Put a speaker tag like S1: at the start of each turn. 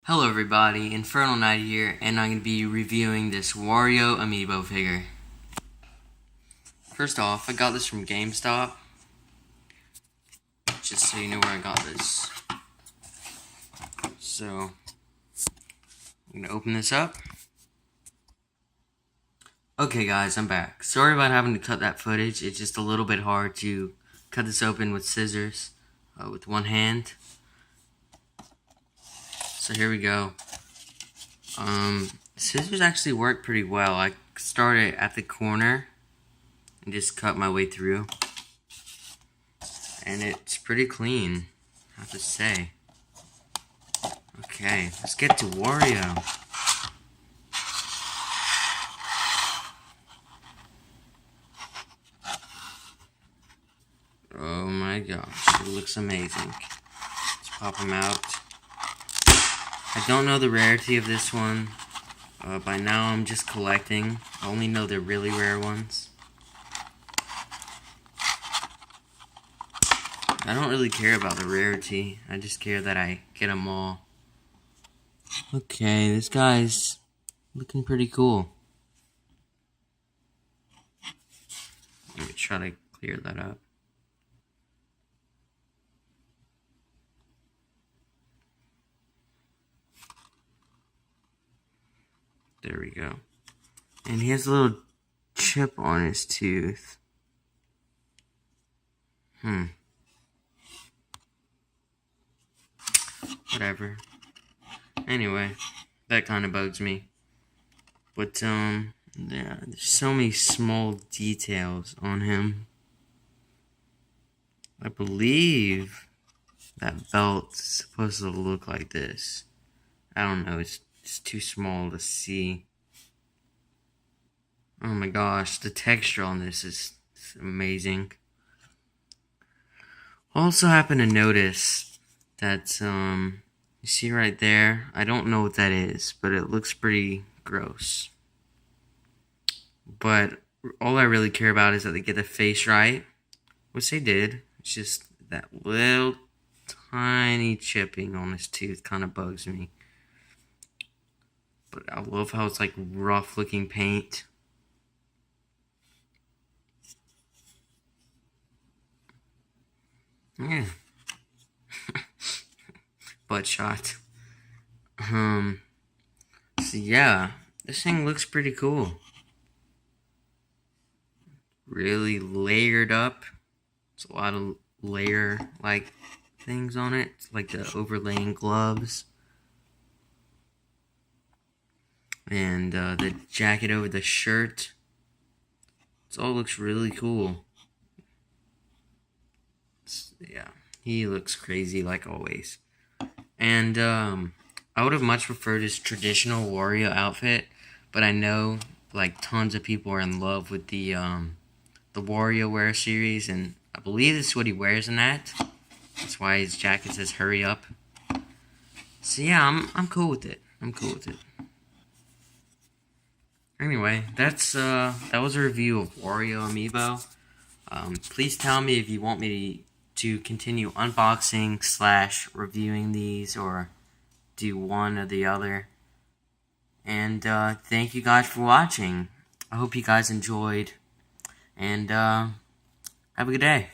S1: Hello everybody, Infernal Knight here, and I'm going to be reviewing this Wario Amiibo figure. First off, I got this from GameStop, just so you know where I got this. So, I'm going to open this up. Okay guys, I'm back. Sorry about having to cut that footage, it's just a little bit hard to cut this open with scissors, with one hand. So here we go. Scissors actually work pretty well. I started at the corner and just cut my way through. And it's pretty clean, I have to say. Okay, let's get to Wario. Oh my gosh, it looks amazing. Let's pop him out. I don't know the rarity of this one. By now I'm just collecting. I only know the really rare ones. I don't really care about the rarity. I just care that I get them all. Okay, this guy's looking pretty cool. Let me try to clear that up. There we go. And he has a little chip on his tooth. Whatever. Anyway, that kind of bugs me. But, yeah, there's so many small details on him. I believe that belt's supposed to look like this. I don't know, it's too small to see. Oh my gosh, the texture on this is amazing. Also happen to notice that, you see right there, I don't know what that is, but it looks pretty gross. But all I really care about is that they get the face right, which they did. It's just that little tiny chipping on his tooth kind of bugs me. But I love how it's like rough looking paint. Yeah. Butt shot. So yeah, this thing looks pretty cool. Really layered up. It's a lot of layer like things on it, like the overlaying gloves. And the jacket over the shirt. It all looks really cool. Yeah, he looks crazy like always. And I would have much preferred his traditional Wario outfit, but I know like tons of people are in love with the WarioWare series, and I believe this is what he wears in that. That's why his jacket says "Hurry Up." So yeah, I'm cool with it. I'm cool with it. Anyway, that was a review of Wario Amiibo. Please tell me if you want me to continue unboxing / reviewing these, or do one or the other. And thank you guys for watching. I hope you guys enjoyed, and have a good day.